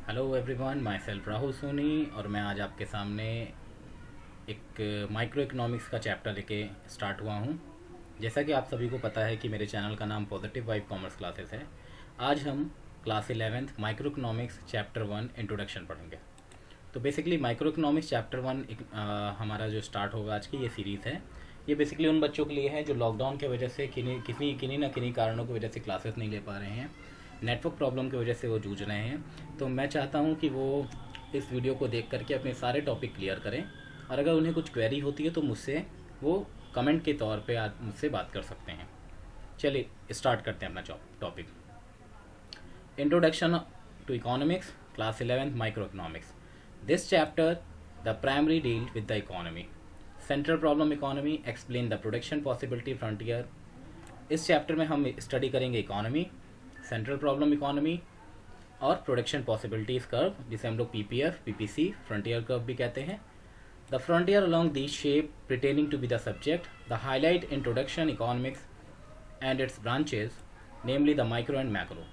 Hello everyone, my self Rahul Soni और मैं आज आपके सामने एक माइक्रो इकोनॉमिक्स का चैप्टर लेके स्टार्ट हुआ हूँ। जैसा कि आप सभी को पता है कि मेरे चैनल का नाम पॉजिटिव वाइब कॉमर्स क्लासेस है। आज हम class 11th micro economics chapter 1 introduction पढ़ेंगे। तो बेसिकली माइक्रो इकोनॉमिक्स चैप्टर 1 हमारा जो स्टार्ट होगा आज की ये सीरीज़ है। ये बेसिकली उन बच्चों के लिए है जो लॉकडाउन की वजह से किन्हीं ना किन्हीं कारणों की वजह से क्लासेस नहीं ले पा रहे हैं, नेटवर्क प्रॉब्लम की वजह से वो जूझ रहे हैं। तो मैं चाहता हूँ कि वो इस वीडियो को देख करके अपने सारे टॉपिक क्लियर करें, और अगर उन्हें कुछ क्वेरी होती है तो मुझसे वो कमेंट के तौर पे आप मुझसे बात कर सकते हैं। चलिए स्टार्ट करते हैं अपना topic. Introduction to economics, class 11th micro economics. This chapter the primary deal with the economy, central problem economy, explain the production possibility frontier. इस चैप्टर में हम स्टडी करेंगे इकोनॉमी, सेंट्रल प्रॉब्लम इकोनॉमी और production possibilities curve, जिसे हम लोग PPF, PPC, frontier curve भी कहते हैं। The frontier along this shape pertaining to be the subject, the highlight introduction economics and its branches, namely the micro and macro.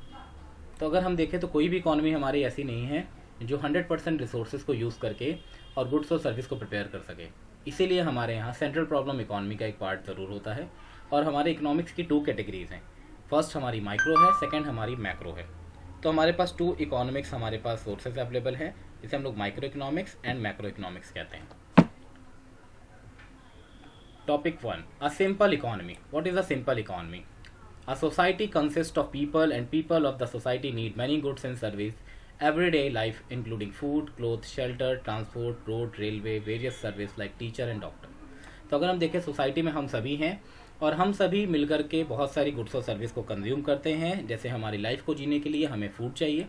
तो अगर हम देखें तो कोई भी इकोनॉमी हमारी ऐसी नहीं है जो 100% रिसोर्सेज को यूज़ करके और गुड्स और सर्विस को प्रिपेयर कर सके। इसीलिए हमारे यहाँ सेंट्रल प्रॉब्लम इकोनॉमी का एक पार्ट ज़रूर होता है। और हमारे इकोनॉमिक्स की 2 कैटेगरीज हैं। फर्स्ट हमारी माइक्रो है, सेकंड हमारी मैक्रो है। तो हमारे पास 2 इकोनॉमिक्स हमारे पास सोर्सेज अवेलेबल है, जिसे हम लोग micro economics and macro economics कहते हैं। Topic 1, a simple economy. What is a simple economy? A society consists of people, and people of the society need many goods and service everyday life, including food, clothes, shelter, transport, road, railway, various service like teacher and doctor। तो अगर हम देखें society में हम सभी हैं और हम सभी मिलकर के बहुत सारी गुड्स और सर्विस को कंज्यूम करते हैं। जैसे हमारी लाइफ को जीने के लिए हमें फूड चाहिए,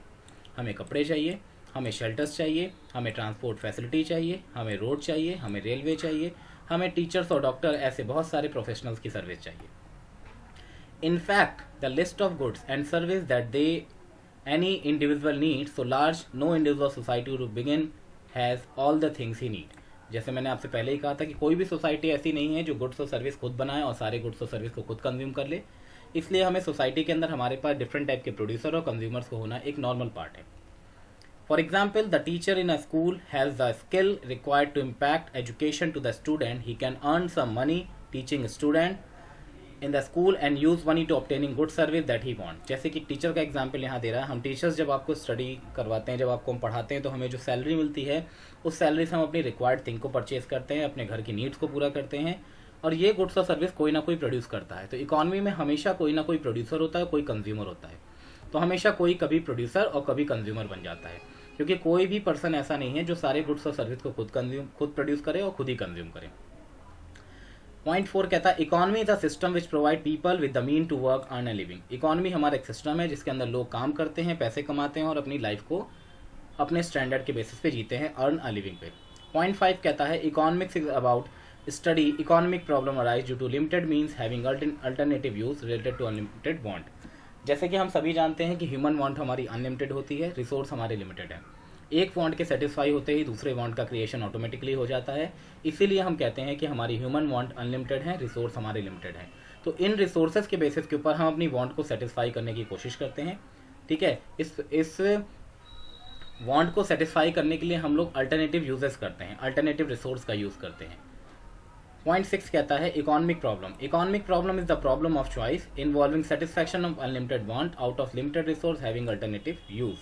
हमें कपड़े चाहिए, हमें शेल्टर्स चाहिए, हमें ट्रांसपोर्ट फैसिलिटी चाहिए, हमें रोड चाहिए, हमें रेलवे चाहिए, हमें टीचर्स और डॉक्टर, ऐसे बहुत सारे प्रोफेशनल्स की सर्विस चाहिए। In fact, the list of goods and service that any individual needs so large, no individual society to begin has all the things he need। जैसे मैंने आपसे पहले ही कहा था कि कोई भी सोसाइटी ऐसी नहीं है जो गुड्स और सर्विस खुद बनाए और सारे गुड्स और सर्विस को खुद कंज्यूम कर ले। इसलिए हमें सोसाइटी के अंदर हमारे पास डिफरेंट टाइप के प्रोड्यूसर और कंज्यूमर्स को होना एक नॉर्मल पार्ट है। For example, the teacher in a school has the skill required to impact education to the student. He can earn some money teaching student in the school and use money to obtaining good service that he want. जैसे कि teacher का example यहाँ दे रहा है। हम teachers जब आपको study करवाते हैं, जब आपको हम पढ़ाते हैं, तो हमें जो सैलरी मिलती है उस सैलरी से हम अपनी रिक्वायर्ड थिंग को परचेज करते हैं, अपने घर की नीड्स को पूरा करते हैं, और ये गुड्स और सर्विस कोई ना कोई प्रोड्यूस करता है। तो इकोनॉमी में हमेशा कोई ना कोई प्रोड्यूसर होता है, कोई कंज्यूमर होता है। तो हमेशा कोई कभी प्रोड्यूसर और कभी कंज्यूमर बन जाता है, क्योंकि कोई भी पर्सन ऐसा नहीं है जो सारे गुड्स और सर्विस को खुद प्रोड्यूस करे और खुद ही कंज्यूम करे। पॉइंट 4 कहता है, economy is a system which provide people with the mean to work earn a living. Economy हमारा एक सिस्टम है जिसके अंदर लोग काम करते हैं, पैसे कमाते हैं और अपनी लाइफ को अपने स्टैंडर्ड के बेसिस पे जीते हैं, अर्न अ लिविंग पे। पॉइंट 5 कहता है, economics is about study economic problem arise due to limited means having alternative use related to unlimited want. जैसे कि हम सभी जानते हैं कि ह्यूमन वांट हमारी अनलिमिटेड होती है, रिसोर्स हमारे लिमिटेड है। एक वांट के सेटिस्फाई होते ही दूसरे वांट का क्रिएशन ऑटोमेटिकली हो जाता है। इसीलिए हम कहते हैं कि हमारी ह्यूमन वांट अनलिमिटेड है, रिसोर्स हमारे लिमिटेड है। तो इन रिसोर्सेज के बेसिस के ऊपर हम अपनी वांट को सेटिस्फाई करने की कोशिश करते हैं। ठीक है, इस वांट को सेटिस्फाई करने के लिए हम लोग अल्टरनेटिव यूजेस करते हैं, अल्टरनेटिव रिसोर्स का यूज करते हैं। पॉइंट 6 कहता है, economic problem. Economic problem is the problem of choice involving satisfaction of unlimited want out of limited resource having alternative use.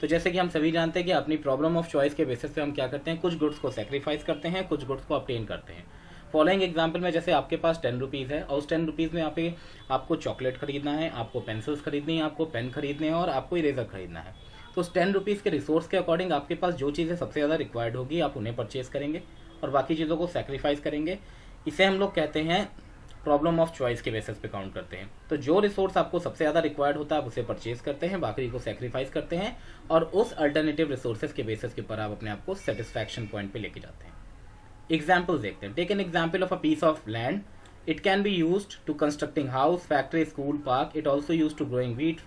तो जैसे कि हम सभी जानते हैं कि अपनी प्रॉब्लम ऑफ चॉइस के बेसिस पे हम क्या करते हैं, कुछ गुड्स को सेक्रीफाइस करते हैं, कुछ गुड्स को ऑब्टेन करते हैं। फॉलोइंग एग्जाम्पल में, जैसे आपके पास 10 रुपीज़ है और उस 10 रुपीज़ में आपको चॉकलेट खरीदना है, आपको पेंसिल्स खरीदनी है, आपको पेन खरीदने हैं और आपको इरेजर खरीदना है। तो उस 10 रुपीज़ के रिसोर्स के अकॉर्डिंग आपके पास जो चीज़ें सबसे ज़्यादा रिक्वायर्ड होगी आप उन्हें परचेज करेंगे और बाकी चीज़ों को सेक्रीफाइस करेंगे। इसे हम लोग कहते हैं प्रॉब्लम ऑफ चॉइस के बेसिस पे काउंट करते हैं। तो जो रिसोर्स आपको सबसे ज़्यादा रिक्वायर्ड होता है आप उसे परचेज करते हैं, बाकी को सेक्रीफाइस करते हैं और उस अल्टरनेटिव रिसोर्सेज के बेसिस के ऊपर आप अपने आप को सेटिस्फैक्शन पॉइंट पे लेके जाते हैं। एग्जाम्पल देखते हैं। Take an example of a piece of land. It can be used to constructing house, factory, school, park. It also use to growing wheat,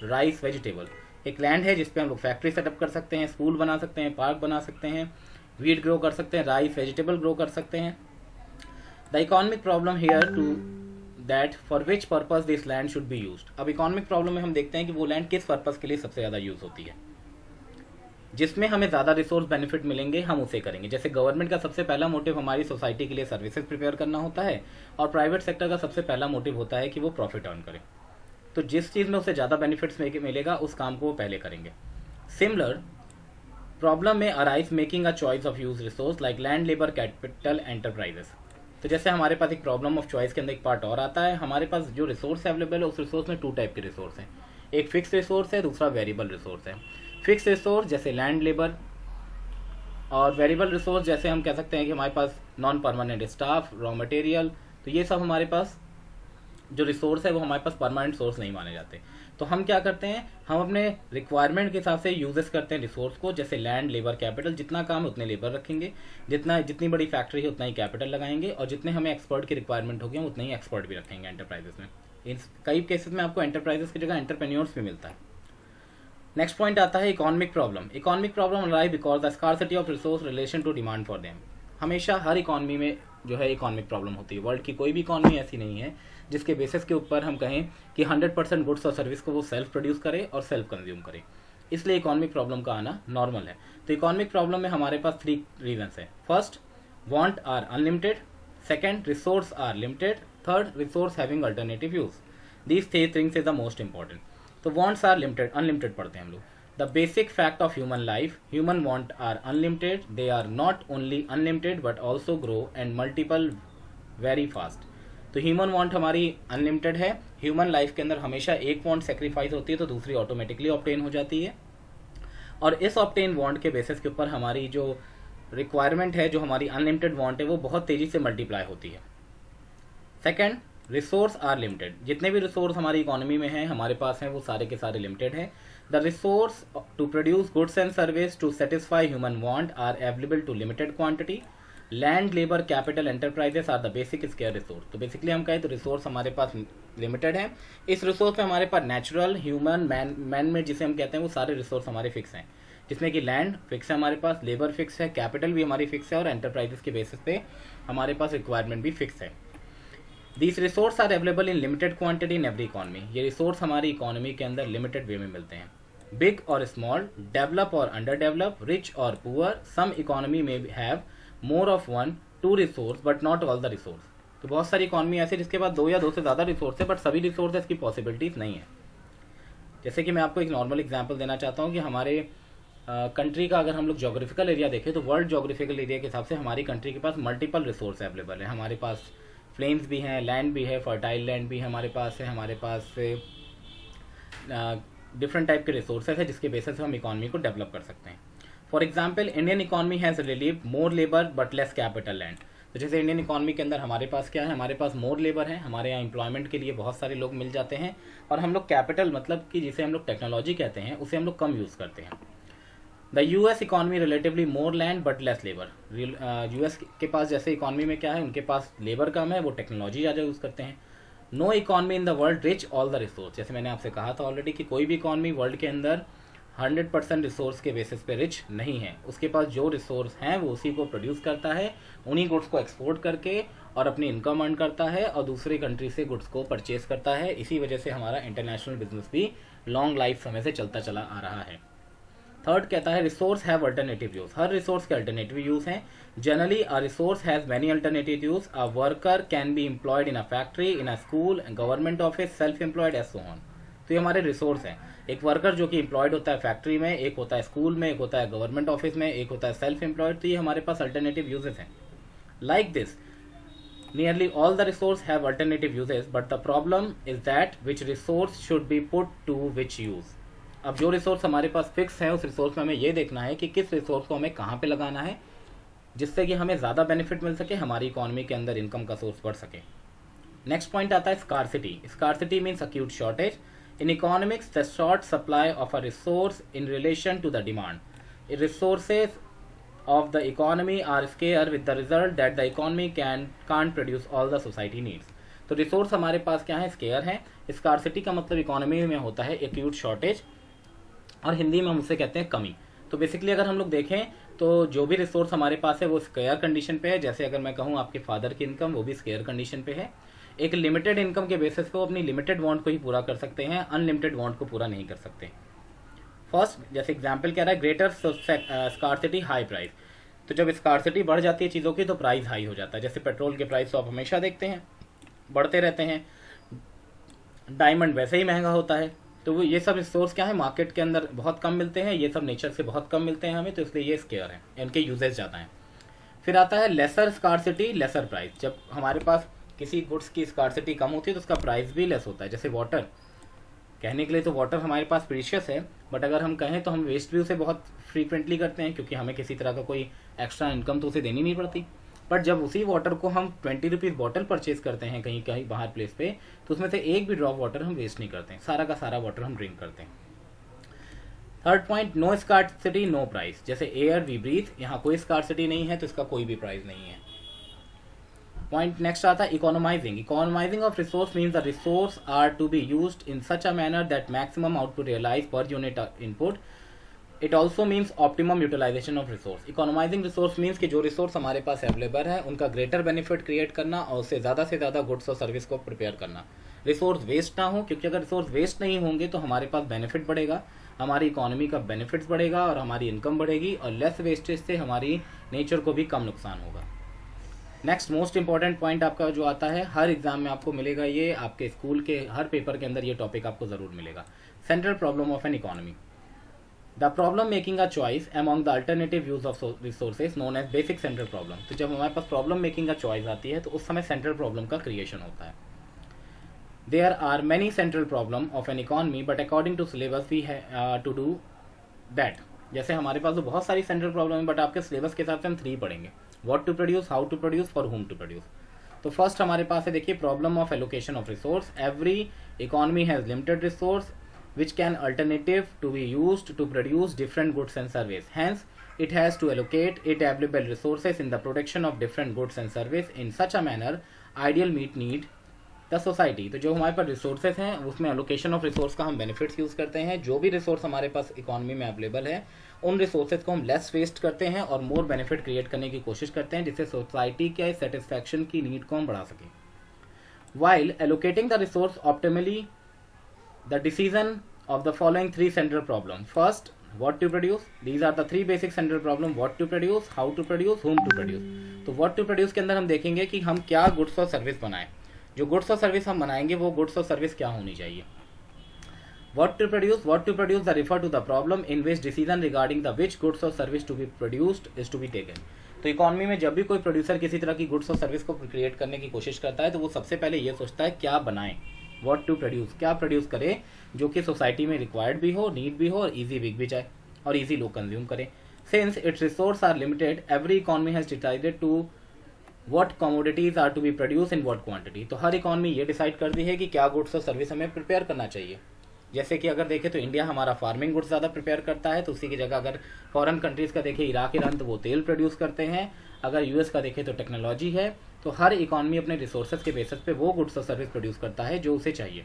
rice, vegetable. एक लैंड है जिसपे हम लोग फैक्ट्री सेटअप कर सकते हैं, स्कूल बना सकते हैं, पार्क बना सकते हैं, व्हीट ग्रो कर सकते हैं, राइस, वेजिटेबल ग्रो कर सकते हैं। The economic problem here to that for which purpose this land should be used. अब इकोनॉमिक प्रॉब्लम में हम देखते हैं कि वो लैंड किस पर्पज के लिए सबसे ज़्यादा यूज होती है। जिसमें हमें ज़्यादा रिसोर्स बेनिफिट मिलेंगे हम उसे करेंगे। जैसे गवर्नमेंट का सबसे पहला मोटिव हमारी सोसाइटी के लिए सर्विसेज प्रिपेयर करना होता है, और प्राइवेट सेक्टर का सबसे पहला मोटिव होता है कि वो प्रॉफिट अर्न करे। तो जिस चीज़ में उसे ज़्यादा बेनिफिट्स मिलेगा उस काम को वो पहले करेंगे। सिमिलर प्रॉब्लम में arise making a choice of use resource like land, labour, capital, enterprises. तो जैसे हमारे पास एक प्रॉब्लम ऑफ चॉइस के अंदर एक पार्ट और आता है, हमारे पास जो रिसोर्स अवेलेबल है उस रिसोर्स में 2 टाइप के रिसोर्स हैं। एक फिक्स रिसोर्स है, दूसरा वेरिएबल रिसोर्स है। फिक्स रिसोर्स जैसे लैंड, लेबर, और वेरिएबल रिसोर्स जैसे हम कह सकते हैं कि हमारे पास non permanent staff, raw material. तो ये सब हमारे पास जो रिसोर्स है वो हमारे पास परमानेंट सोर्स नहीं माने जाते। तो हम क्या करते हैं, हम अपने रिक्वायरमेंट के हिसाब से यूजेस करते हैं रिसोर्स को। जैसे लैंड, लेबर, कैपिटल, जितना काम है उतने लेबर रखेंगे, जितनी बड़ी फैक्ट्री है उतना ही कैपिटल लगाएंगे, और जितने हमें एक्सपर्ट की रिक्वायरमेंट होगी हम उतने ही एक्सपर्ट भी रखेंगे एंटरप्राइजेस में। इन कई केसेस में आपको एंटरप्राइजेस की जगह एंटरप्रेन्योर्स भी मिलता है। नेक्स्ट पॉइंट आता है economic problem. Economic problem arise because the scarcity of resource relation to demand for them. हमेशा हर इकॉनमी में जो है इकोनॉमिक प्रॉब्लम होती है। वर्ल्ड की कोई भी इकॉनमी ऐसी नहीं है जिसके बेसिस के ऊपर हम कहें कि 100% गुड्स और सर्विस को वो सेल्फ प्रोड्यूस करे और सेल्फ कंज्यूम करे। इसलिए इकोनॉमिक प्रॉब्लम का आना नॉर्मल है। तो इकोनॉमिक प्रॉब्लम में हमारे पास 3 रीजंस हैं। First, want are unlimited. Second, resource are limited. Third, resource having alternative use. These 3 things is the most important. तो वांट्स आर लिमिटेड, अनलिमिटेड पढ़ते हैं हम लोग। The basic fact of human life, human want are unlimited. They are not only unlimited but also grow and multiple very fast. तो human want हमारी unlimited है। Human life के अंदर हमेशा एक वांट सेक्रीफाइस होती है तो दूसरी ऑटोमेटिकली ऑब्टेन हो जाती है, और इस ऑब्टेन वांट के बेसिस के ऊपर हमारी जो रिक्वायरमेंट है, जो हमारी अनलिमिटेड वांट है, वो बहुत तेजी से मल्टीप्लाई होती है। Second, resource are limited. जितने भी रिसोर्स हमारी इकोनॉमी में हैं, हमारे पास हैं, वो सारे के सारे लिमिटेड हैं। The resource to produce goods and service to satisfy human want are available to limited quantity. Land, labour, capital, enterprises are the basic scarce resource. तो बेसिकली हम कहें तो रिसोर्स हमारे पास लिमिटेड है। इस रिसोर्स में हमारे पास नेचुरल, ह्यूमन, मैन मेड जिसे हम कहते हैं, वो सारे रिसोर्स हमारे फिक्स हैं, जिसमें कि लैंड फिक्स है हमारे पास, लेबर फिक्स है, कैपिटल भी हमारी फिक्स है, और एंटरप्राइजेस के बेसिस पे हमारे पास रिक्वायरमेंट भी फिक्स है। These resources are available in limited quantity in every economy. ये रिसोर्स हमारी इकोनॉमी के अंदर लिमिटेड वे में मिलते हैं। बिग और स्मॉल, डेवलप और अंडर डेवलप, रिच और पुअर, सम इकोनॉमी में have more of 1, 2 resource but not all the resource. तो बहुत सारी इकोनॉमी ऐसी जिसके पास 2 या 2 से ज़्यादा रिसोर्स है, बट सभी रिसोर्सेज की पॉसिबिलिटीज नहीं है। जैसे कि मैं आपको एक नॉर्मल एग्जाम्पल देना चाहता हूँ कि हमारे कंट्री का अगर हम लोग जोग्राफिकल एरिया देखें तो वर्ल्ड जोग्राफिकल एरिया के हिसाब से हमारी कंट्री के पास मल्टीपल रिसोर्स अवेलेबल है। हमारे पास प्लेन्स भी हैं, लैंड भी है, फर्टाइल लैंड भी हमारे पास है, हमारे पास डिफरेंट टाइप के रिसोर्सेज है जिसके बेसिस से हम इकॉनमी को डेवलप कर सकते हैं। For example, Indian economy has relieve more labour but less capital land. तो जैसे इंडियन इकॉनमी के अंदर हमारे पास क्या है, हमारे पास मोर लेबर है, हमारे यहाँ एम्प्लॉयमेंट के लिए बहुत सारे लोग मिल जाते हैं, और हम लोग कैपिटल मतलब कि जिसे हम लोग टेक्नोलॉजी कहते हैं उसे हम लोग कम यूज़ करते हैं। The US economy relatively more land but less labour. US के पास जैसे इकॉनमी में क्या है, उनके पास लेबर कम है, वो टेक्नोलॉजी ज़्यादा यूज़ करते हैं। No economy in the world rich all the resource. जैसे मैंने आपसे कहा था ऑलरेडी कि कोई भी इकॉनमी वर्ल्ड के अंदर 100% रिसोर्स के बेसिस पे रिच नहीं है। उसके पास जो रिसोर्स हैं वो उसी को प्रोड्यूस करता है, उन्हीं गुड्स को एक्सपोर्ट करके और अपनी इनकम अर्न करता है, और दूसरी कंट्री से गुड्स को परचेज करता है। इसी वजह से हमारा इंटरनेशनल बिजनेस भी लॉन्ग लाइफ समय से चलता चला आ रहा है। थर्ड कहता है रिसोर्स हैव अल्टरनेटिव यूज। हर रिसोर्स के अल्टरनेटिव यूज हैं। Generally a resource has many alternative use. A worker can be employed in a factory, in a school, government office, self employed as so on. तो ये हमारे resource हैं। एक worker जो कि एम्प्लॉयड होता है फैक्ट्री में, एक होता है स्कूल में, एक होता है गवर्नमेंट ऑफिस में, एक होता है सेल्फ एम्प्लॉयड। तो ये हमारे पास अल्टरनेटिव यूजेस हैं। Like this nearly all the resource have alternative uses, but the problem is that which resource should be put to which use. अब जो रिसोर्स हमारे पास फिक्स है उस रिसोर्स में हमें ये देखना है कि किस रिसोर्स को हमें कहाँ पे लगाना है जिससे कि हमें ज़्यादा बेनिफिट मिल सके, हमारी इकोनॉमी के अंदर इनकम का सोर्स बढ़ सके। नेक्स्ट पॉइंट आता है scarcity. Scarcity means acute shortage. In economics the short supply of a resource in relation to the demand. Resources of the economy are scarce with the result that the economy can't produce all the society needs. तो resource हमारे पास क्या है, square है। Scarcity का मतलब economy में होता है एक्यूट शॉर्टेज, और हिंदी में हम उसे कहते हैं कमी। तो बेसिकली अगर हम लोग देखें तो जो भी रिसोर्स हमारे पास है वो स्केयर कंडीशन पे है। जैसे अगर मैं कहूँ आपके फादर की इनकम, वो भी स्केयर कंडीशन पे है। एक लिमिटेड इनकम के बेसिस पे वो अपनी लिमिटेड वांट को ही पूरा कर सकते हैं, अनलिमिटेड वांट को पूरा नहीं कर सकते। फर्स्ट जैसे एग्जाम्पल कह रहा है ग्रेटर स्कार्सिटी हाई प्राइस, तो जब स्कार्सिटी बढ़ जाती है चीज़ों की तो प्राइस हाई हो जाता है। जैसे पेट्रोल के प्राइस तो आप हमेशा देखते हैं बढ़ते रहते हैं, डायमंड वैसे ही महंगा होता है। तो वो ये सब रिसोर्स क्या है मार्केट के अंदर बहुत कम मिलते हैं, ये सब नेचर से बहुत कम मिलते हैं हमें, तो इसलिए ये स्केयर है, इनके यूजेस ज़्यादा हैं। फिर आता है लेसर स्कार्सिटी लेसर प्राइस, जब हमारे पास किसी गुड्स की स्कार्सिटी कम होती है तो उसका प्राइस भी लेस होता है। जैसे वाटर, कहने के लिए तो वाटर हमारे पास प्रीशियस है, बट अगर हम कहें तो हम वेस्ट भी उसे बहुत फ्रीक्वेंटली करते हैं क्योंकि हमें किसी तरह का कोई एक्स्ट्रा इनकम तो उसे देनी नहीं पड़ती। बट जब उसी वाटर को हम 20 रुपीज़ बॉटल परचेज करते हैं कहीं कहीं बाहर प्लेस पे, तो उसमें से एक भी ड्रॉप वाटर हम वेस्ट नहीं करते हैं, सारा का सारा वाटर हम ड्रिंक करते हैं। Third point, no scarcity no price, जैसे एयर वी ब्रीथ, यहाँ कोई स्कार्सिटी नहीं है तो इसका कोई भी प्राइस नहीं है। पॉइंट नेक्स्ट आता है economising. Economising of resource means the resource are to be used in such a manner that maximum output realise per unit input. It also means optimum utilisation of resource. Economising resource means कि जो resource हमारे पास available है उनका greater benefit create करना और उससे ज़्यादा goods और सर्विस को प्रिपेयर करना, रिसोर्स वेस्ट ना हो, क्योंकि अगर रिसोर्स वेस्ट नहीं होंगे तो हमारे पास बेनिफिट बढ़ेगा, हमारी इकोनॉमी का बेनिफिट्स बढ़ेगा और हमारी इनकम बढ़ेगी, और लेस वेस्टेज से हमारी नेचर को भी कम नुकसान होगा। नेक्स्ट मोस्ट इंपॉर्टेंट पॉइंट आपका जो आता है, हर एग्जाम में आपको मिलेगा, ये आपके स्कूल के हर पेपर के अंदर ये टॉपिक आपको ज़रूर मिलेगा, central problem of an economy. The problem making a choice among the alternative use of resources known as basic central problem. तो जब हमारे पास प्रॉब्लम मेकिंग का चॉइस आती है तो उस समय सेंट्रल प्रॉब्लम का क्रिएशन होता है। There are many central problem of an economy but according to syllabus we to do that. जैसे हमारे पास तो बहुत सारी सेंट्रल प्रॉब्लम है बट आपके सिलेबस के हिसाब से हम 3 पढ़ेंगे, what to produce, how to produce, for whom to produce. तो फर्स्ट हमारे पास है, देखिए, problem of allocation of resource. Every economy has limited resource which can alternative to be used to produce different goods and service. Hence, it has to allocate its available resources in the production of different goods and service in such a manner ideal meet need the society. तो जो हमारे पास resources हैं उसमें allocation of resource का हम benefits use करते हैं। जो भी रिसोर्स हमारे पास इकोनॉमी में अवेलेबल है उन रिसोर्सेज को हम लेस वेस्ट करते हैं और मोर बेनिफिट क्रिएट करने की कोशिश करते हैं जिससे सोसाइटी के सेटिस्फैक्शन की नीड को हम बढ़ा सकें। While allocating the resource optimally, the decision of the following 3 central problem. First, what to produce. These are the 3 basic central problem: what to produce, how to produce, whom to produce. तो what to produce के अंदर हम देखेंगे कि हम क्या goods और service बनाएं। जो गुड्स और सर्विस हम बनाएंगे वो गुड्स और सर्विस क्या होनी चाहिए। What to produce the refer to the problem in which decision regarding the which goods or service to be produced is to be taken. तो इकोनॉमी में जब भी कोई प्रोड्यूसर किसी तरह की गुड्स और सर्विस को क्रिएट करने की कोशिश करता है तो वो सबसे पहले ये सोचता है क्या बनाएं, व्हाट टू प्रोड्यूस, क्या प्रोड्यूस करे जो कि सोसाइटी में रिक्वायर्ड भी हो, नीड भी हो और इजी बिक भी जाए और इजी लोग कंज्यूम करें। Since its resource are limited, every economy has decided to what commodities are to be produce in what quantity. तो हर इकोनॉमी ये डिसाइड करती है कि क्या गुड्स और सर्विस हमें प्रिपेयर करना चाहिए। जैसे कि अगर देखें तो इंडिया हमारा फार्मिंग गुड्स ज़्यादा प्रिपेयर करता है, तो उसी की जगह अगर फॉरेन कंट्रीज़ का देखें, इराक ईरान, तो वो तेल प्रोड्यूस करते हैं। अगर यूएस का देखें तो टेक्नोलॉजी है। तो हर इकोनॉमी अपने रिसोर्सेज के बेसिस पे वो गुड्स और सर्विस प्रोड्यूस करता है जो उसे चाहिए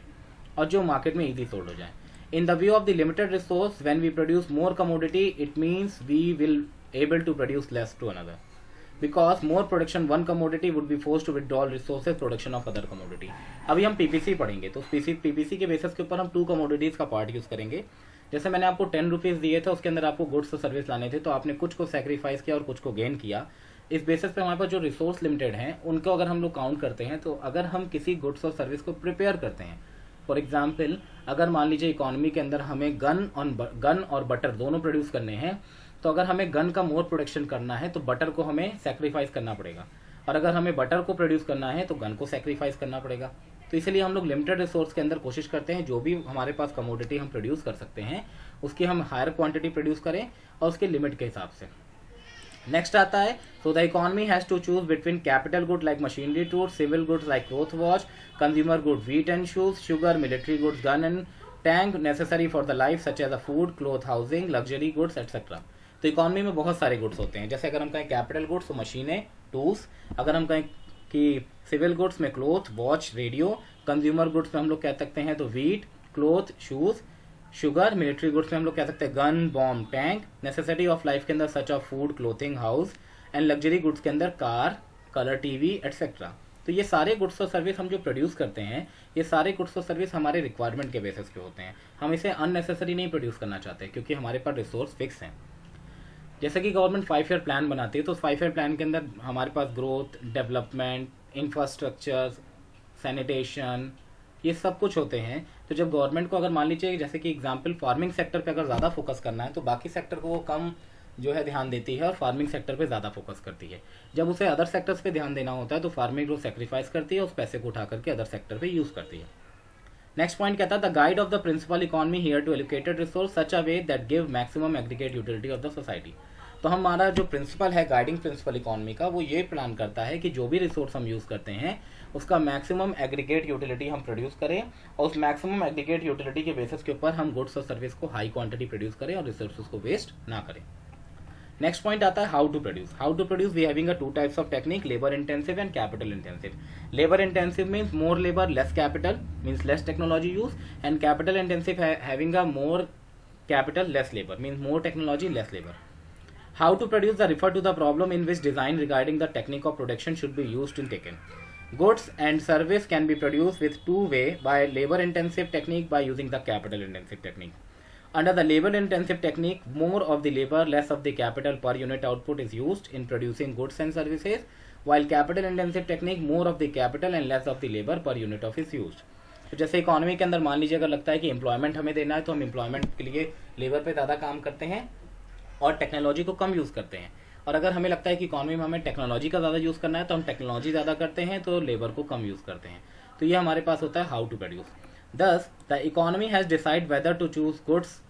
और जो मार्केट में ईजी सोल्ड हो जाए। In the view of the limited resource, when we produce more commodity it means we will able to produce less to another, because more production one commodity would be force to withdrawal resources production of other commodity. अभी हम PPC पढ़ेंगे तो PPC के basis के ऊपर हम 2 commodities का part use करेंगे। जैसे मैंने आपको 10 रुपीज़ दिए थे, उसके अंदर आपको गुड्स और सर्विस लाने थे, तो आपने कुछ को सेक्रीफाइस किया और कुछ को गेन किया। इस बेसिस पे हमारे पास जो रिसोर्स लिमिटेड हैं उनको अगर हम लोग काउंट करते हैं, तो अगर हम किसी गुड्स और सर्विस को प्रिपेयर करते हैं, फॉर एग्जाम्पल अगर मान लीजिए इकोनॉमी के अंदर हमें गन और बटर दोनों प्रोड्यूस करने हैं, तो अगर हमें गन का मोर प्रोडक्शन करना है तो बटर को हमें सेक्रीफाइस करना पड़ेगा, और अगर हमें बटर को प्रोड्यूस करना है तो गन को सेक्रीफाइस करना पड़ेगा। तो इसलिए हम लोग लिमिटेड रिसोर्स के अंदर कोशिश करते हैं जो भी हमारे पास कमोडिटी हम प्रोड्यूस कर सकते हैं उसकी हम हायर क्वांटिटी प्रोड्यूस करें और उसके लिमिट के हिसाब से। नेक्स्ट आता है, so the economy has to choose between capital good like machinery tools, civil goods like cloth watch, consumer good wheat and shoes, sugar, military goods, gun and tank necessary for the life such as a food, cloth, housing, luxury goods etcetera. तो economy में बहुत सारे goods होते हैं। जैसे अगर हम कहें कैपिटल गुड्स तो मशीनें, टूल्स, अगर हम कहें कि सिविल गुड्स में cloth, watch, radio, consumer goods में हम लोग कह सकते हैं तो wheat, cloth, shoes, sugar, military goods में हम लोग कह सकते हैं gun, bomb, tank, necessity of life के अंदर such of food, clothing, house, and luxury goods के अंदर कार, कलर टीवी एटसेट्रा। तो ये सारे गुड्स और सर्विस हम जो प्रोड्यूस करते हैं, ये सारे गुड्स और सर्विस हमारे रिक्वायरमेंट के बेसिस पे होते हैं। हम इसे अननेसेसरी नहीं प्रोड्यूस करना चाहते, क्योंकि हमारे पास रिसोर्स फिक्स हैं। जैसे कि गवर्नमेंट 5 ईयर प्लान बनाती है, तो 5 ईयर प्लान के अंदर हमारे पास ग्रोथ, डेवलपमेंट, इंफ्रास्ट्रक्चर, सैनिटेशन, ये सब कुछ होते हैं। तो जब गवर्नमेंट को अगर मान लीजिए जैसे कि एग्जांपल फार्मिंग सेक्टर पे अगर ज़्यादा फोकस करना है, तो बाकी सेक्टर को वो कम जो है ध्यान देती है और फार्मिंग सेक्टर पे ज़्यादा फोकस करती है। जब उसे अदर सेक्टर्स पे ध्यान देना होता है तो फार्मिंग को सेक्रीफाइस करती है, उस पैसे को उठा करके अदर सेक्टर पे यूज़ करती है। नेक्स्ट पॉइंट कहता है the guide of the principle economy here to allocated resource such a way that give maximum aggregate utility of the society. तो हमारा जो प्रिंसिपल है गाइडिंग प्रिंसिपल इकोनॉमी का, वो ये प्लान करता है कि जो भी रिसोर्स हम यूज़ करते हैं उसका मैक्सिमम एग्रीगेट यूटिलिटी हम प्रोड्यूस करें, और उस मैक्सिमम एग्रीगेट यूटिलिटी के बेसिस के ऊपर हम गुड्स और सर्विस को हाई क्वांटिटी प्रोड्यूस करें और रिसोर्सेज को वेस्ट ना करें। नेक्स्ट पॉइंट आता है how to produce. How to produce we having a 2 types of technique, labour intensive and capital intensive. Labour intensive means more labour less capital, means less technology use, and capital intensive having a more capital less labour, means more technology less labour. How to produce the refer to the problem in which design regarding the technique of production should be used and taken. Goods and service can be produced with two way by labor intensive technique by using the capital intensive technique. Under the labor intensive technique, more of the labor, less of the capital per unit output is used in producing goods and services, while capital intensive technique, more of the capital and less of the labor per unit of is used. तो जैसे economy के अंदर मान लीजिए अगर लगता है कि एम्प्लॉयमेंट हमें देना है, तो हम एम्प्लॉयमेंट के लिए लेबर पे ज़्यादा काम करते हैं और टेक्नोलॉजी को कम यूज़ करते हैं। और अगर हमें लगता है कि इकोनॉमी में हमें टेक्नोलॉजी का ज़्यादा यूज़ करना है, तो हम टेक्नोलॉजी ज़्यादा करते हैं, तो लेबर को कम यूज़ करते हैं। तो ये हमारे पास होता है how to produce. Thus the economy has decide whether to choose goods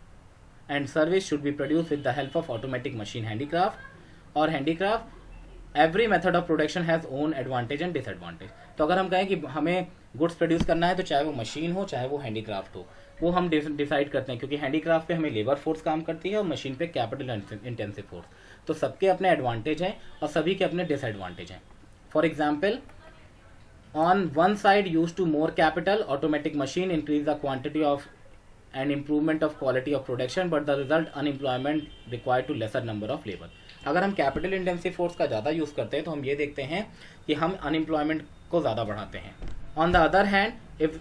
and service should be produce with the help of automatic machine handicraft और handicraft. Every method of production has own advantage and disadvantage. तो अगर हम कहें कि हमें goods produce करना है, तो चाहे वो मशीन हो चाहे वो हैंडीक्राफ्ट हो, वो हम डिसाइड करते हैं, क्योंकि हैंडीक्राफ्ट पे हमें लेबर फोर्स काम करती है और मशीन पे कैपिटल इंटेंसिव फोर्स। तो सबके अपने एडवांटेज हैं और सभी के अपने डिसएडवांटेज हैं। For example, on one side use to more capital, automatic machine increase the quantity of and improvement of quality of production, but the result unemployment required to lesser number of labour. अगर हम capital intensive force का ज़्यादा use करते हैं तो हम ये देखते हैं कि हम अनएम्प्लॉयमेंट को ज़्यादा बढ़ाते हैं। On the other hand, if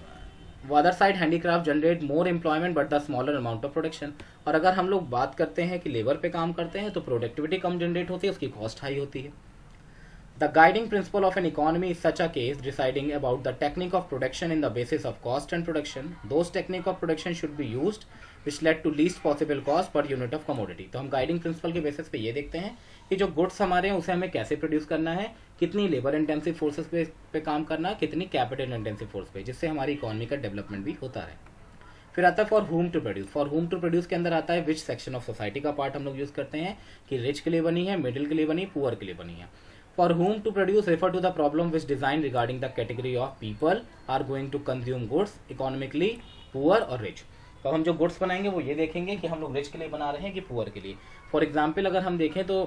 other side handicraft generate more employment but the smaller amount of production. और अगर हम लोग बात करते हैं कि लेबर पे काम करते हैं, तो प्रोडक्टिविटी कम जनरेट होती है, उसकी कॉस्ट हाई होती है। The guiding principle of an economy is such a case deciding about the technique of production in the basis of cost and production. Those technique of production should be used which led to least possible cost per unit of commodity. तो हम guiding principal के basis पे ये देखते हैं कि जो goods हमारे हैं उसे हमें कैसे प्रोड्यूस करना है, कितनी लेबर इंटेंसिव फोर्सेस पे काम करना है, कितनी कैपिटल इंटेंसिव फोर्स पे, जिससे हमारी इकोनॉमी का डेवलपमेंट भी होता है। फिर आता है for whom to produce. For whom to produce के अंदर आता है विच सेक्शन ऑफ सोसाइटी का पार्ट हम लोग यूज करते हैं, कि रिच के लिए बनी है, मिडिल के लिए बनी, पुअर के लिए बनी है। For whom to produce refer to the problem which design regarding the category of people are going to consume goods economically, poor और rich। तो हम जो गुड्स बनाएंगे वो ये देखेंगे कि हम लोग रिच के लिए बना रहे हैं कि पुअर के लिए। फॉर एग्जाम्पल अगर हम देखें तो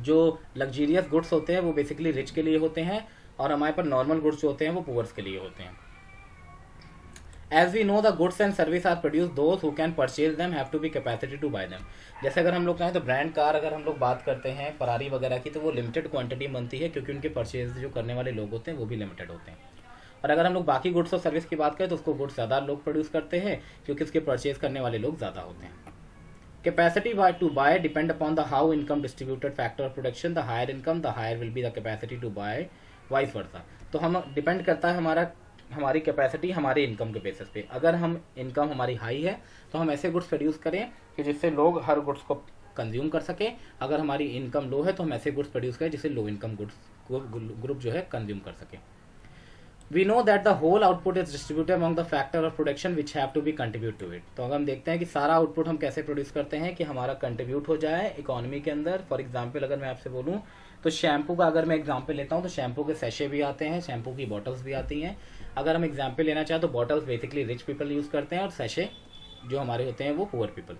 जो लग्जीरियस गुड्स होते हैं वो बेसिकली रिच के लिए होते हैं, और हमारे पर नॉर्मल गुड्स जो होते हैं वो पुअर्स के लिए होते हैं। As we know, the goods and service are produced, those who can purchase them have to be capacity to buy them। जैसे अगर हम लोग कहें तो ब्रांड कार अगर हम लोग बात करते हैं फरारी वगैरह की, तो वो लिमिटेड क्वांटिटी बनती है, क्योंकि उनके परचेज जो करने वाले लोग होते हैं वो भी लिमिटेड होते हैं। और अगर हम लोग बाकी गुड्स और सर्विस की बात करें तो उसको गुड्स ज़्यादा लोग प्रोड्यूस करते हैं, क्योंकि उसके परचेज करने वाले लोग ज़्यादा होते हैं। Capacity to buy depend upon the how income distributed factor of production। The higher income, the higher will be the capacity to buy, vice versa। तो हम डिपेंड करता है हमारी कैपेसिटी हमारी इनकम के बेसिस पे। अगर हम इनकम हमारी हाई है तो हम ऐसे गुड्स प्रोड्यूस करें कि जिससे लोग हर गुड्स को कंज्यूम कर सके। अगर हमारी इनकम लो है तो हम ऐसे गुड्स प्रोड्यूस करें जिससे लो इनकम गुड्स ग्रुप जो है कंज्यूम कर सके। We know that the whole output is distributed among the factor of production which have to be contribute to it. तो अगर हम देखते हैं कि सारा आउटपुट हम कैसे प्रोड्यूस करते हैं कि हमारा कंट्रीब्यूट हो जाए इकोनॉमी के अंदर। फॉर एग्जाम्पल अगर मैं आपसे बोलूँ तो शैम्पू का अगर मैं एग्जाम्पल लेता हूँ तो शैम्पू के सैशे भी आते हैं, शैम्पू की बॉटल्स भी आती हैं। अगर हम एग्जाम्पल लेना चाहें तो bottles basically rich people use करते हैं और सैशे जो हमारे होते हैं वो poor people.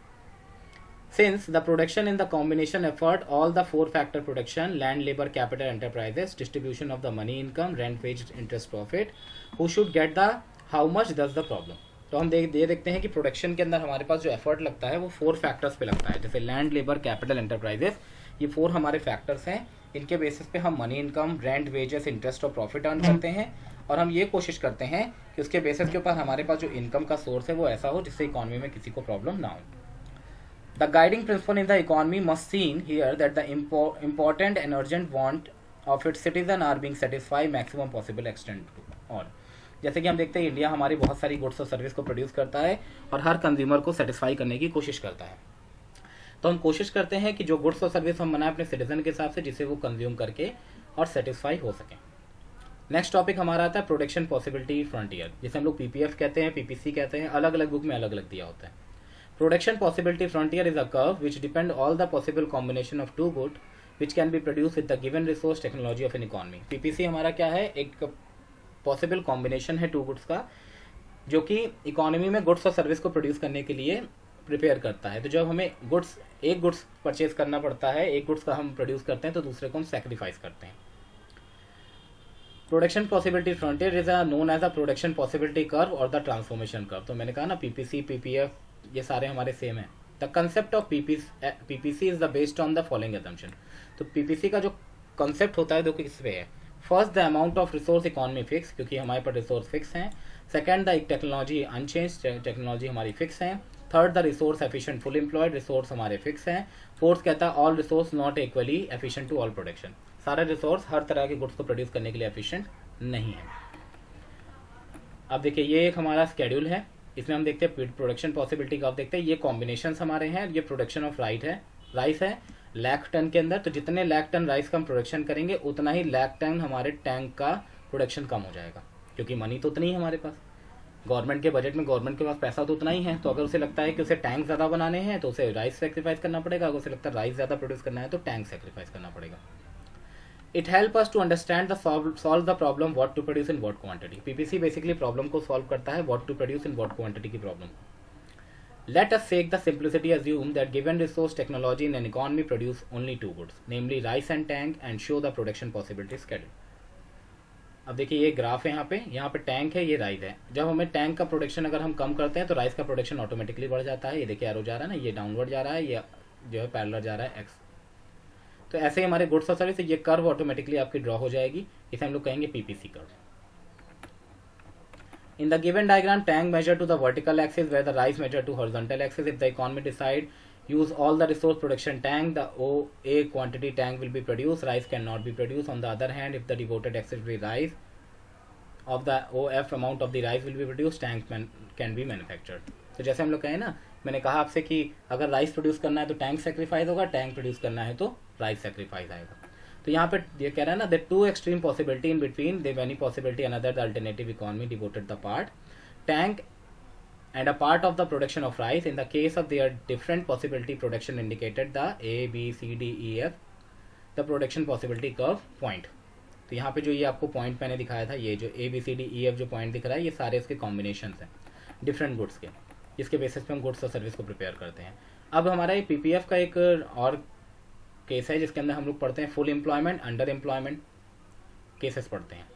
Since the production in the combination effort, all the 4 factor production, land, labor, capital, enterprises, distribution of the money income, rent, wage, interest, profit, who should get the how much, thus the problem। तो हम देखते हैं कि production के अंदर हमारे पास जो effort लगता है वो 4 फैक्टर्स पे लगता है, जैसे लैंड, लेबर, कैपिटल, एंटरप्राइजेस। ये 4 हमारे फैक्टर्स हैं। इनके बेसिस पे हम money, income, rent, wages, interest और प्रॉफिट अर्न करते हैं, और हम ये कोशिश करते हैं कि उसके बेसिस के ऊपर हमारे पास जो इनकम का सोर्स है वो ऐसा हो जिससे इकोनॉमी में किसी को प्रॉब्लम ना हो। The guiding principle in the economy must seen here that the important and urgent want of its citizen are being satisfied maximum possible extent. और जैसे कि हम देखते हैं इंडिया हमारी बहुत सारी गुड्स और सर्विस को प्रोड्यूस करता है और हर कंज्यूमर को सेटिस्फाई करने की कोशिश करता है। तो हम कोशिश करते हैं कि जो गुड्स और सर्विस हम बनाएं अपने सिटीजन के हिसाब से, जिसे वो कंज्यूम करके और सेटिस्फाई हो सकें। नेक्स्ट टॉपिक हमारा आता है प्रोडक्शन पॉसिबिलिटी फ्रंटियर, जिसे हम लोग पीपीएफ कहते हैं, पीपीसी कहते हैं, अलग अलग बुक में अलग अलग दिया होता है। Production possibility frontier is a curve which depend all the possible combination of two good which can be produce with the given resource technology of an economy. PPC हमारा क्या है, एक पॉसिबल कॉम्बिनेशन है टू गुड्स का, जो कि economy में goods और सर्विस को प्रोड्यूस करने के लिए प्रिपेयर करता है। तो जब हमें एक गुड्स परचेज करना पड़ता है, एक गुड्स का हम प्रोड्यूस करते हैं, तो दूसरे को हम सेक्रीफाइस करते हैं। Production possibility frontier is known as a production possibility curve और द ट्रांसफॉर्मेशन कर्व। तो मैंने कहा ना पीपीसी, पीपीएफ ये सारे हमारे सेम है। The concept of PPC is the based on the following assumption. तो पीपीसी का जो कंसेप्ट होता है वो किस पे है, first the amount of resource economy fix, क्योंकि हमारे पास रिसोर्स फिक्स हैं। Second the technology unchanged, technology हमारी फिक्स है। Third the resource efficient full employed, resource हमारे फिक्स हैं। फोर्थ कहता है all resource not equally efficient to all production, सारे रिसोर्स हर तरह के गुड्स को प्रोड्यूस करने के लिए एफिशिएंट नहीं है। अब देखिए ये एक हमारा स्केड्यूल है, इसमें हम देखते हैं प्रोडक्शन पॉसिबिलिटी का। आप देखते हैं ये कॉम्बिनेशन हमारे हैं। ये प्रोडक्शन ऑफ राइस है लाख टन के अंदर, तो जितने लाख टन राइस का हम प्रोडक्शन करेंगे उतना ही लाख टन हमारे टैंक का प्रोडक्शन कम हो जाएगा, क्योंकि मनी तो उतनी ही हमारे पास, गवर्नमेंट के बजट में गवर्नमेंट के पास पैसा तो उतना ही है। तो अगर उसे लगता है कि उसे टैंक ज़्यादा बनाने हैं तो उसे राइस सेक्रीफाइस करना पड़ेगा, अगर उसे लगता है राइस ज़्यादा प्रोड्यूस करना है तो टैंक सेक्रीफाइस करना पड़ेगा। It help us to understand solve the problem what to produce in what quantity. PPC basically problem को सॉल्व करता है, what to produce in what quantity की problem. Let us take the simplicity assume that given resource technology in an economy produce only two goods, namely rice and tank, and show the production possibility schedule. अब देखिए ये graph है, यहाँ पे tank है, ये rice है। जब हमें टैंक का प्रोडक्शन अगर हम कम करते हैं तो राइस का प्रोडक्शन ऑटोमेटिकली बढ़ जाता है। ये देखिए एरो जा रहा है ना, ये डाउनवर्ड जा रहा है, ये जो है पैरेलल जा रहा है एक्स। तो ऐसे ही हमारे गुड्स और सर्विस, ये कर्व ऑटोमेटिकली आपकी ड्रॉ हो जाएगी, इसे हम लोग कहेंगे PPC curve. In the given diagram, tank measure to the vertical axis where the rice measure to horizontal axis. If the economy decide use all the resource production tank, the OA quantity tank will be produced, rice cannot be produced. On the other hand, if the devoted axis be rice, of the OF amount of the rice will be produced, tank can be manufactured. तो जैसे हम लोग कहें ना, मैंने कहा आपसे कि अगर राइस प्रोड्यूस करना है तो टैंक सेक्रीफाइस होगा, टैंक प्रोड्यूस करना है तो राइस सेक्रीफाइस आएगा। तो यहाँ पे ये कह रहा है ना, the two extreme possibility in between the any possibility another the alternative economy devoted the part tank and a part of the production of rice. In the case of their different possibility production indicated the A, B, C, D, E, F, the production possibility curve point. तो यहाँ पे जो ये आपको point मैंने दिखाया था, ये जो A, B, C, D, E, F जो पॉइंट दिख रहा है, ये सारे इसके कॉम्बिनेशन हैं डिफरेंट गुड्स के, जिसके बेसिस पे हम गुड्स और सर्विस को प्रिपेयर करते हैं। अब हमारा ये पीपीएफ का एक और केस है जिसके अंदर हम लोग पढ़ते हैं full employment, under employment cases पढ़ते हैं।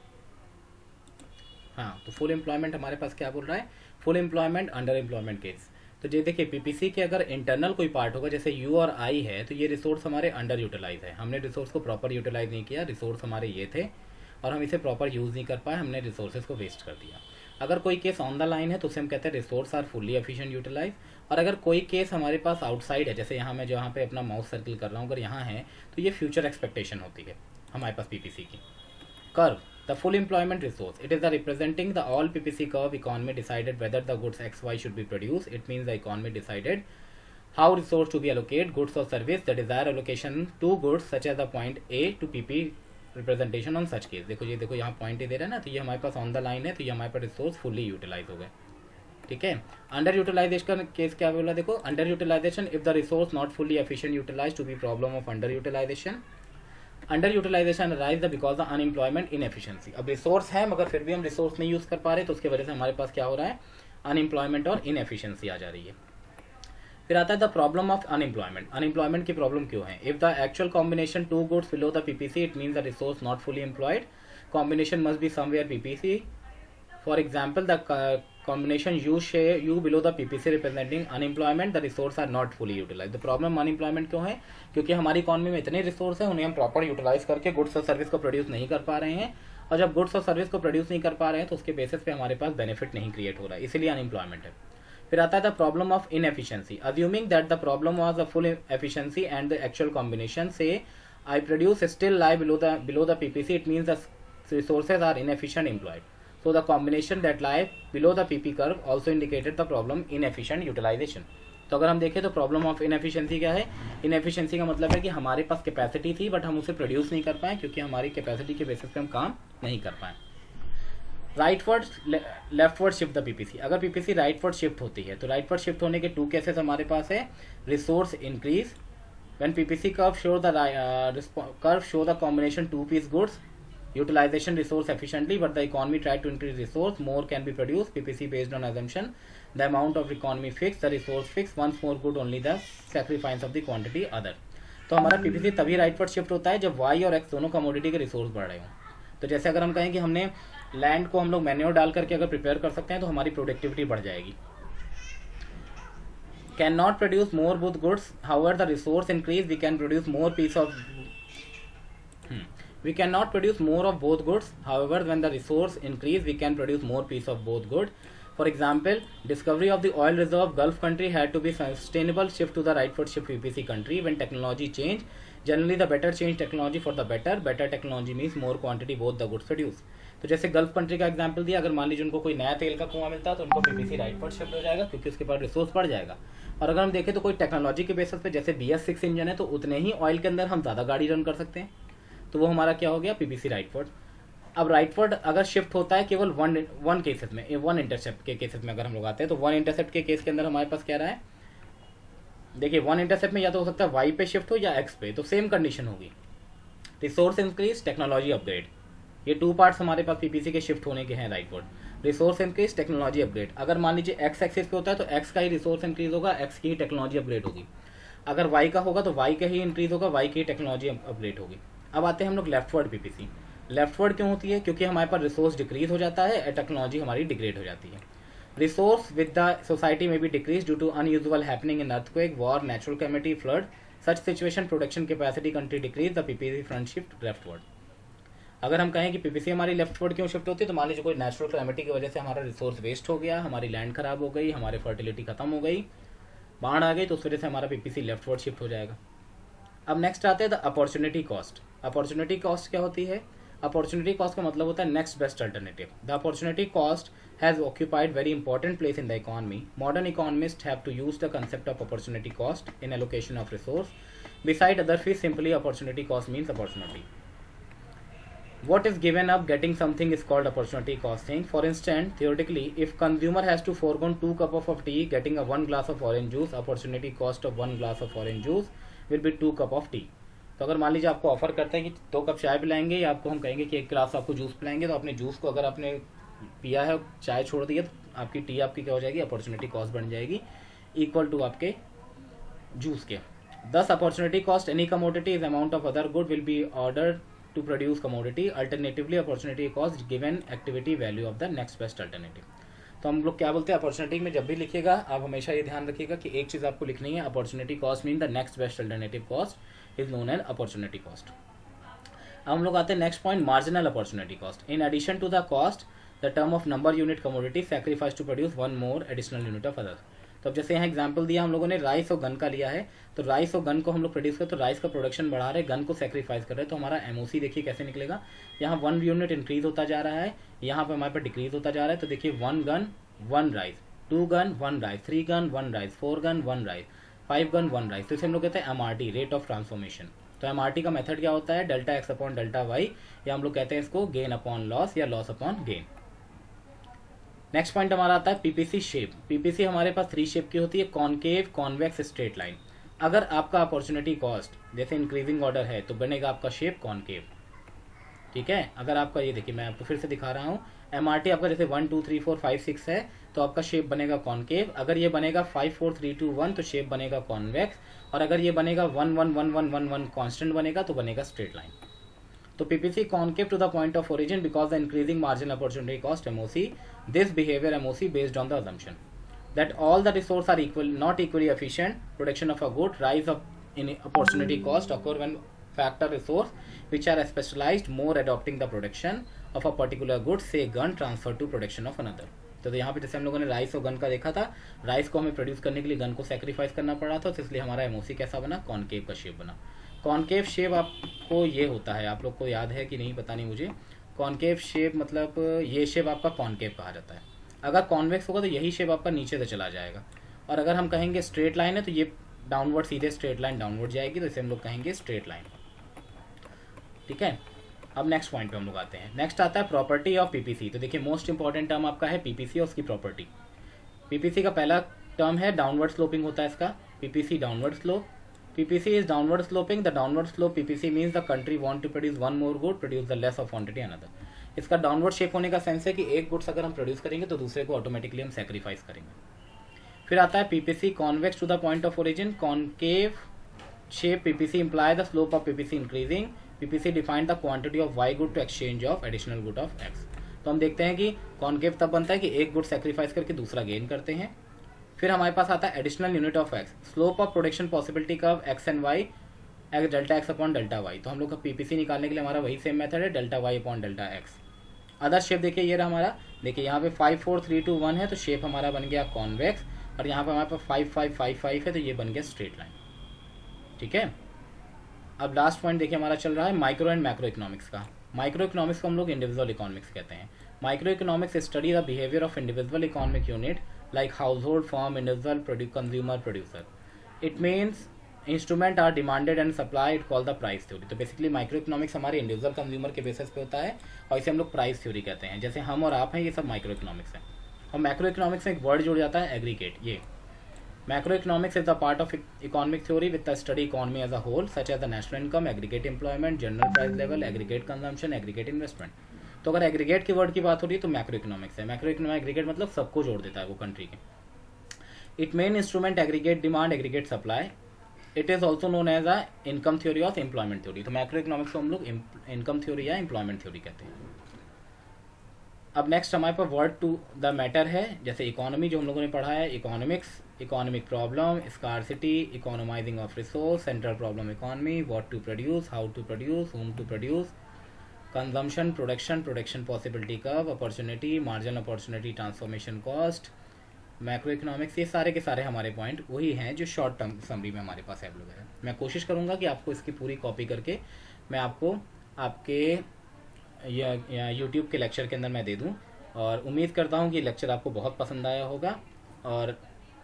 हाँ, तो फुल एम्प्लॉयमेंट हमारे पास क्या बोल रहा है, full employment, under employment case. तो ये देखिए पीपीसी के अगर इंटरनल कोई पार्ट होगा, जैसे यू और आई है, तो ये रिसोर्स हमारे अंडर यूटिलाइज है, हमने रिसोर्स को प्रॉपर यूटिलाइज नहीं किया, रिसोर्स हमारे ये थे और हम इसे प्रॉपर यूज़ नहीं कर पाए, हमने रिसोर्सेज को वेस्ट कर दिया। अगर कोई केस ऑन द लाइन है तो उसे हम कहते हैं resource are fully efficient utilise. और अगर कोई केस हमारे पास आउटसाइड है, जैसे यहाँ मैं जहाँ पे अपना माउस सर्कल कर रहा हूँ, अगर यहाँ है तो ये फ्यूचर एक्सपेक्टेशन होती है हमारे पास पीपीसी की। Curve the full employment resource, it is the representing the all PPC curve economy decided whether the goods XY should be produced. It means the economy decided how resource to be allocated, goods or service, the desired allocation to goods such as the point A to PP representation on such case. देखो ये देखो यहाँ point दे रहा है ना, तो ये हमारे पास ऑन द लाइन है, तो ये हमारे पास रिसोर्स फुल्ली यूटिलाइज हो गए। ठीक है, अंडर यूटिलाइजेशन का केस क्या बोला, देखो under utilisation if the resource not fully efficient utilise to be problem of under utilisation. Under utilisation arise the because the unemployment inefficiency. अब रिसोर्स है मगर फिर भी हम रिसोर्स नहीं यूज कर पा रहे, तो उसकी वजह से हमारे पास क्या हो रहा है, अनएम्प्लॉयमेंट और इनएफिशिएंसी आ जा रही है। फिर आता है the problem of unemployment. Unemployment की प्रॉब्लम क्यों है, if the actual combination two goods below the PPC it means the resource not fully employed, combination must be somewhere PPC. For example the combination U below the PPC representing unemployment, the resource are not fully utilized. The problem unemployment क्यों है? क्योंकि हमारी economy में इतने resource हैं, उन्हें हम proper utilise करके गुड्स और सर्विस को प्रोड्यूस नहीं कर पा रहे हैं, और जब गुड्स और सर्विस को प्रोड्यूस नहीं कर पा रहे हैं तो उसके बेसिस पे हमारे पास बेनिफिट नहीं क्रिएट हो रहा है, इसीलिए अनएम्प्लॉयमेंट है। फिर आता है the problem of inefficiency. Assuming that the problem was the full efficiency and the actual combination से I produce still lie below the PPC, it means the resources are inefficient employed. So the combination that lie below the PP curve also indicated the problem inefficient utilization. तो अगर हम देखें तो problem of inefficiency क्या है? Inefficiency का मतलब है कि हमारे पास कैपेसिटी थी बट हम उसे प्रोड्यूस नहीं कर पाए क्योंकि हमारी कैपेसिटी के बेसिस पे हम काम नहीं कर पाए। Rightward leftward shift the PPC. अगर पीपीसी राइटवर्ड शिफ्ट होती है तो राइटवर्ड शिफ्ट होने के टू केसेस हमारे पास है। Resource increase when PPC curve show the combination two piece goods utilization resource efficiently, but the economy tried to increase resource, more can be produced. PPC based on assumption the amount of economy fixed, the resource fixed, once more good only the sacrifice of the quantity other. तो हमारा PPC तभी rightward shift होता है जब Y और X दोनों commodity के resource बढ़ रहे हों। तो जैसे अगर हम कहें कि हमने लैंड को हम लोग मैन्योर डाल करके अगर प्रिपेयर कर सकते हैं तो हमारी प्रोडक्टिविटी बढ़ जाएगी। Cannot produce more both goods, however the resource increase we can produce more piece of we cannot produce more of both goods, however when the resource increase we can produce more piece of both good. For example, discovery of the oil reserve Gulf country had to be sustainable shift to the rightward shift PPC country. When technology change, generally the better change technology for the better technology means more quantity both the goods produce. तो जैसे gulf country का example दिया, अगर मान लीजिए उनको कोई नया तेल का कुआं मिलता है तो उनको पीपीसी राइटवर्ड शिफ्ट हो जाएगा क्योंकि उसके पास रिसोर्स बढ़ जाएगा। और अगर हम देखें तो कोई टेक्नोलॉजी के बेसिस पे जैसे BS6 इंजन है तो उतने ही ऑयल के अंदर हम ज़्यादा गाड़ी रन कर सकते हैं, तो वो हमारा क्या हो गया? PPC rightward. अब राइटवर्ड अगर शिफ्ट होता है केवल वन केसेस में, वन इंटरसेप्ट के केसेस में अगर हम लोग आते हैं तो वन इंटरसेप्ट के केस के अंदर हमारे पास क्या रहा है? देखिए वन इंटरसेप्ट में या तो हो सकता है वाई पे शिफ्ट हो या एक्स पे, तो सेम कंडीशन होगी। रिसोर्स इंक्रीज, टेक्नोलॉजी अपग्रेड, ये टू पार्ट्स हमारे पास पीपीसी के शिफ्ट होने के हैं rightward. Resource increase, technology upgrade. अगर मान लीजिए एक्स एक्सिस पे होता है तो एक्स का ही रिसोर्स इंक्रीज होगा, एक्स की ही टेक्नोलॉजी अपग्रेड होगी। अगर वाई का होगा तो वाई का ही इंक्रीज होगा, वाई की ही टेक्नोलॉजी अपग्रेड होगी। अब आते हैं हम लोग लेफ्टवर्ड पीपीसी। लेफ्टवर्ड क्यों होती है? क्योंकि हमारे पास रिसोर्स डिक्रीज हो जाता है और टेक्नोलॉजी हमारी डिग्रेड हो जाती है। रिसोर्स विद द सोसाइटी में be decrease due to unusual happening in earthquake, war, natural calamity, flood, such situation production capacity country decrease, the PPC front shift leftward. अगर हम कहें कि पीपीसी हमारी लेफ्टवर्ड क्यों शिफ्ट होती है तो मान लीजिए कोई नेचुरल कैलेमिटी की वजह से हमारा रिसोर्स वेस्ट हो गया, हमारी लैंड खराब हो गई, हमारी फर्टिलिटी खत्म हो गई, बाढ़ आ गई, तो उस वजह से हमारा पीपीसी लेफ्टवर्ड शिफ्ट हो जाएगा। अब नेक्स्ट आते हैं the opportunity cost. Opportunity cost क्या होती है? अपॉर्चुनिटी कॉस्ट का मतलब होता है next best alternative. The opportunity cost has occupied very important place in the economy. Modern economist have to use the concept of opportunity cost in allocation of resource. Beside other fees, simply opportunity cost means opportunity. What is given up getting something is called opportunity costing. For instance, theoretically, if consumer has to forego 2 cups of tea, getting a 1 glass of orange juice, opportunity cost of 1 glass of orange juice will be 2 cup of tea. तो अगर मान लीजिए आपको offer करते हैं कि 2 cup चाय पिलाएंगे या आपको हम कहेंगे कि 1 गिलास आपको जूस पिलाएंगे, तो अपने जूस को अगर आपने पिया है, चाय छोड़ दी है, तो आपकी टी आपकी क्या हो जाएगी? अपॉर्चुनिटी कॉस्ट बन जाएगी इक्वल टू आपके जूस के। Thus opportunity cost any commodity is amount of other good will be ordered to produce commodity. Alternatively, opportunity cost given activity value of the next best alternative. तो हम लोग क्या बोलते हैं? अपॉर्चुनिटी में जब भी लिखिएगा आप हमेशा ये ध्यान रखिएगा कि एक चीज़ आपको लिखनी है, opportunity cost mean the next best alternative cost is known as opportunity cost. अब हम लोग आते हैं next point, marginal opportunity cost. In addition to the cost the term of number unit commodity sacrifice to produce one more additional unit of other. तो अब जैसे यहाँ example दिया हम लोगों ने राइस और गन का लिया है, तो राइस और गन को हम लोग प्रोड्यूस कर, तो राइस का प्रोडक्शन बढ़ा रहे, गन को सेक्रीफाइस कर रहे हैं, तो हमारा एमओसी देखिए कैसे निकलेगा। यहाँ 1 यूनिट इंक्रीज होता जा रहा है, यहाँ पे हमारे पास डिक्रीज होता जा रहा है। तो देखिए 1 gun 1 rice, 2 gun 1 rice, 3 gun 1 rice, 4 gun 1 rice, 5 gun 1 rice. तो इसे हम लोग कहते हैं MRT, रेट ऑफ ट्रांसफॉर्मेशन। तो MRT का मेथड क्या होता है? Delta x upon delta y, या हम लोग कहते हैं इसको गेन अपॉन लॉस या loss upon gain. Next point हमारा आता है पीपीसी शेप। पीपीसी हमारे पास 3 शेप की होती है, कॉनकेव, कॉन्वेक्स, स्ट्रेट लाइन। अगर आपका अपॉर्चुनिटी कॉस्ट जैसे इंक्रीजिंग ऑर्डर है तो बनेगा आपका शेप कॉनकेव, ठीक है। अगर आपका ये देखिए मैं आपको फिर से दिखा रहा हूँ, MRT आपका जैसे 1 2 3 4 5 6 है तो आपका शेप बनेगा कॉनकेव। अगर ये बनेगा 5 4 3 2 1 तो शेप बनेगा कॉन्वेक्स, और अगर ये बनेगा 1 1 1 1 1 1 कॉन्स्टेंट बनेगा तो बनेगा स्ट्रेट लाइन। तो PPC concave to the point of origin because the increasing marginal opportunity cost MOC, this behaviour MOC based on the assumption that all the resources are equal, not equally efficient. Production of a good rise of in opportunity cost occur when factor resource which are specialized more adopting the production of a particular good, say gun, transfer to production of another. तो यहाँ पे जैसे हम लोगों ने rice और gun का देखा था, राइस को हमें प्रोड्यूस करने के लिए गन को सेक्रीफाइस करना पड़ा था, तो इसलिए हमारा एमओसी कैसा बना, कॉनकेव का शेप बना। कॉनकेव शेप आपको ये होता है, आप लोग को याद है कि नहीं पता नहीं मुझे। कॉनकेव शेप मतलब ये शेप आपका कॉनकेव कहा जाता है। अगर कॉन्वेक्स होगा तो यही शेप आपका नीचे से चला जाएगा, और अगर हम कहेंगे स्ट्रेट लाइन है तो ये डाउनवर्ड, सीधे स्ट्रेट लाइन डाउनवर्ड जाएगी, तो इसे हम लोग कहेंगे स्ट्रेट लाइन। ठीक है, अब नेक्स्ट पॉइंट पे हम लोग आते हैं। नेक्स्ट आता है प्रॉपर्टी ऑफ पीपीसी। तो देखिए मोस्ट इंपॉर्टेंट टर्म आपका है पीपीसी और उसकी प्रॉपर्टी। पीपीसी का पहला टर्म है डाउनवर्ड स्लोपिंग होता है इसका, PPC downward slope. PPC is downward sloping. The downward slope PPC means the country want to produce one more good, produce the less of quantity another. इसका downward shape होने का sense है कि एक goods अगर हम प्रोड्यूस करेंगे तो दूसरे को ऑटोमेटिकली हम सेक्रीफाइस करेंगे। फिर आता है PPC convex to the point of origin. Concave shape PPC imply the slope of PPC increasing. PPC defined the quantity of y good to exchange of additional good of x. तो हम देखते हैं कि concave तब बनता है कि एक गुड सेक्रीफाइस करके दूसरा गेन करते हैं। फिर हमारे पास आता है additional unit of x, slope of production possibility curve x and y, delta x upon delta y. तो हम लोग का पीपीसी निकालने के लिए हमारा वही सेम मेथड है, delta y upon delta x. Other shape देखिए ये रहा हमारा, देखिए यहाँ पे 5 4 3 2 1 है, तो शेप हमारा बन गया कॉन्वेक्स, और यहाँ पे हमारे पास 5 5 5 5 है, तो ये बन गया स्ट्रेट लाइन। ठीक है, अब लास्ट पॉइंट देखिए हमारा चल रहा है माइक्रो एंड मैक्रो इकोनॉमिक्स का। माइक्रो इकोनॉमिक्स को हम लोग इंडिविजुअल इकोनॉमिक्स कहते हैं। Micro economics study the behaviour of individual economic unit like household, firm, individual, consumer, producer. It means instrument are demanded and supply, it call the price theory. तो basically micro economics हमारे individual consumer के basis पे होता है, और इसे हम लोग प्राइस थ्योरी कहते हैं। जैसे हम और आप हैं, ये सब माइक्रो इकोनॉमिक्स है। और मैक्रो इकोनॉमिक्स में एक वर्ड जुड़ जाता है एग्रीगेट। ये macro economics is the part of economic theory with the study economy as a whole, such as the national income, aggregate employment, general price level, aggregate consumption, aggregate investment. तो अगर aggregate के word की बात हो रही है तो macro economics है। मैक्रो इकोनॉमिक एग्रीगेट मतलब सबको जोड़ देता है वो कंट्री के। It main instrument aggregate demand, aggregate supply. It is also known as a income theory of employment theory. तो मैक्रो इकोनॉमिक्स को हम लोग इनकम थ्योरी या एम्प्लॉयमेंट थ्योरी कहते हैं। अब नेक्स्ट हमारे पास वर्ड टू द मैटर है, जैसे इकोनॉमी जो हम लोगों ने पढ़ा है, economics, economic problem, scarcity, इकोनोमाइजिंग of resource, central problem economy, what to produce, how to produce, whom to produce, consumption, production, production possibility curve, opportunity, marginal opportunity, transformation cost, macro economics. ये सारे के सारे हमारे पॉइंट वही हैं जो short term summary में हमारे पास अवेलेबल है। मैं कोशिश करूँगा कि आपको इसकी पूरी कॉपी करके मैं आपको आपके यूट्यूब के लेक्चर के अंदर मैं दे दूँ, और उम्मीद करता हूँ कि लेक्चर आपको बहुत पसंद आया होगा। और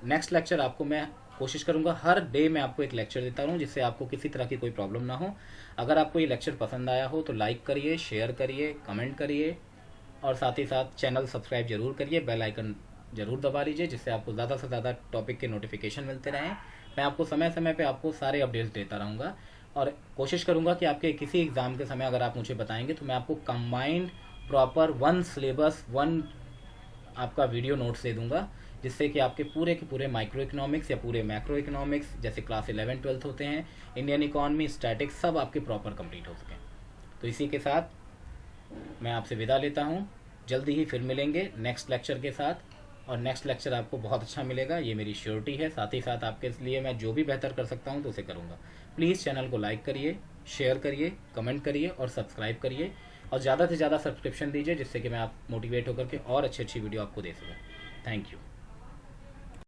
नेक्स्ट लेक्चर आपको मैं कोशिश करूँगा हर डे मैं आपको एक लेक्चर देता रहूँ, जिससे आपको किसी तरह की कोई प्रॉब्लम ना हो। अगर आपको ये लेक्चर पसंद आया हो तो लाइक करिए, शेयर करिए, कमेंट करिए, और साथ ही साथ चैनल सब्सक्राइब जरूर करिए, बेल आइकन जरूर दबा लीजिए, जिससे आपको ज़्यादा से ज़्यादा टॉपिक के नोटिफिकेशन मिलते रहें। मैं आपको समय समय पे आपको सारे अपडेट्स देता रहूँगा, और कोशिश करूँगा कि आपके किसी एग्ज़ाम के समय अगर आप मुझे बताएंगे तो मैं आपको combined proper one syllabus, one आपका वीडियो नोट्स दे दूँगा, जिससे कि आपके पूरे के पूरे माइक्रो इकोनॉमिक्स या पूरे मैक्रो इकोनॉमिक्स जैसे क्लास 11 12 होते हैं, इंडियन इकॉनमी, स्टैटिक्स, सब आपके प्रॉपर कंप्लीट हो सकें। तो इसी के साथ मैं आपसे विदा लेता हूँ। जल्दी ही फिर मिलेंगे नेक्स्ट लेक्चर के साथ, और नेक्स्ट लेक्चर आपको बहुत अच्छा मिलेगा, ये मेरी श्योरिटी है। साथ ही साथ आपके लिए मैं जो भी बेहतर कर सकता हूँ तो उसे करूँगा। प्लीज़ चैनल को लाइक करिए, शेयर करिए, कमेंट करिए और सब्सक्राइब करिए, और ज़्यादा से ज़्यादा सब्सक्रिप्शन दीजिए, जिससे कि मैं आप मोटिवेट होकर के और अच्छी अच्छी वीडियो आपको दे सकूँ। Thank you.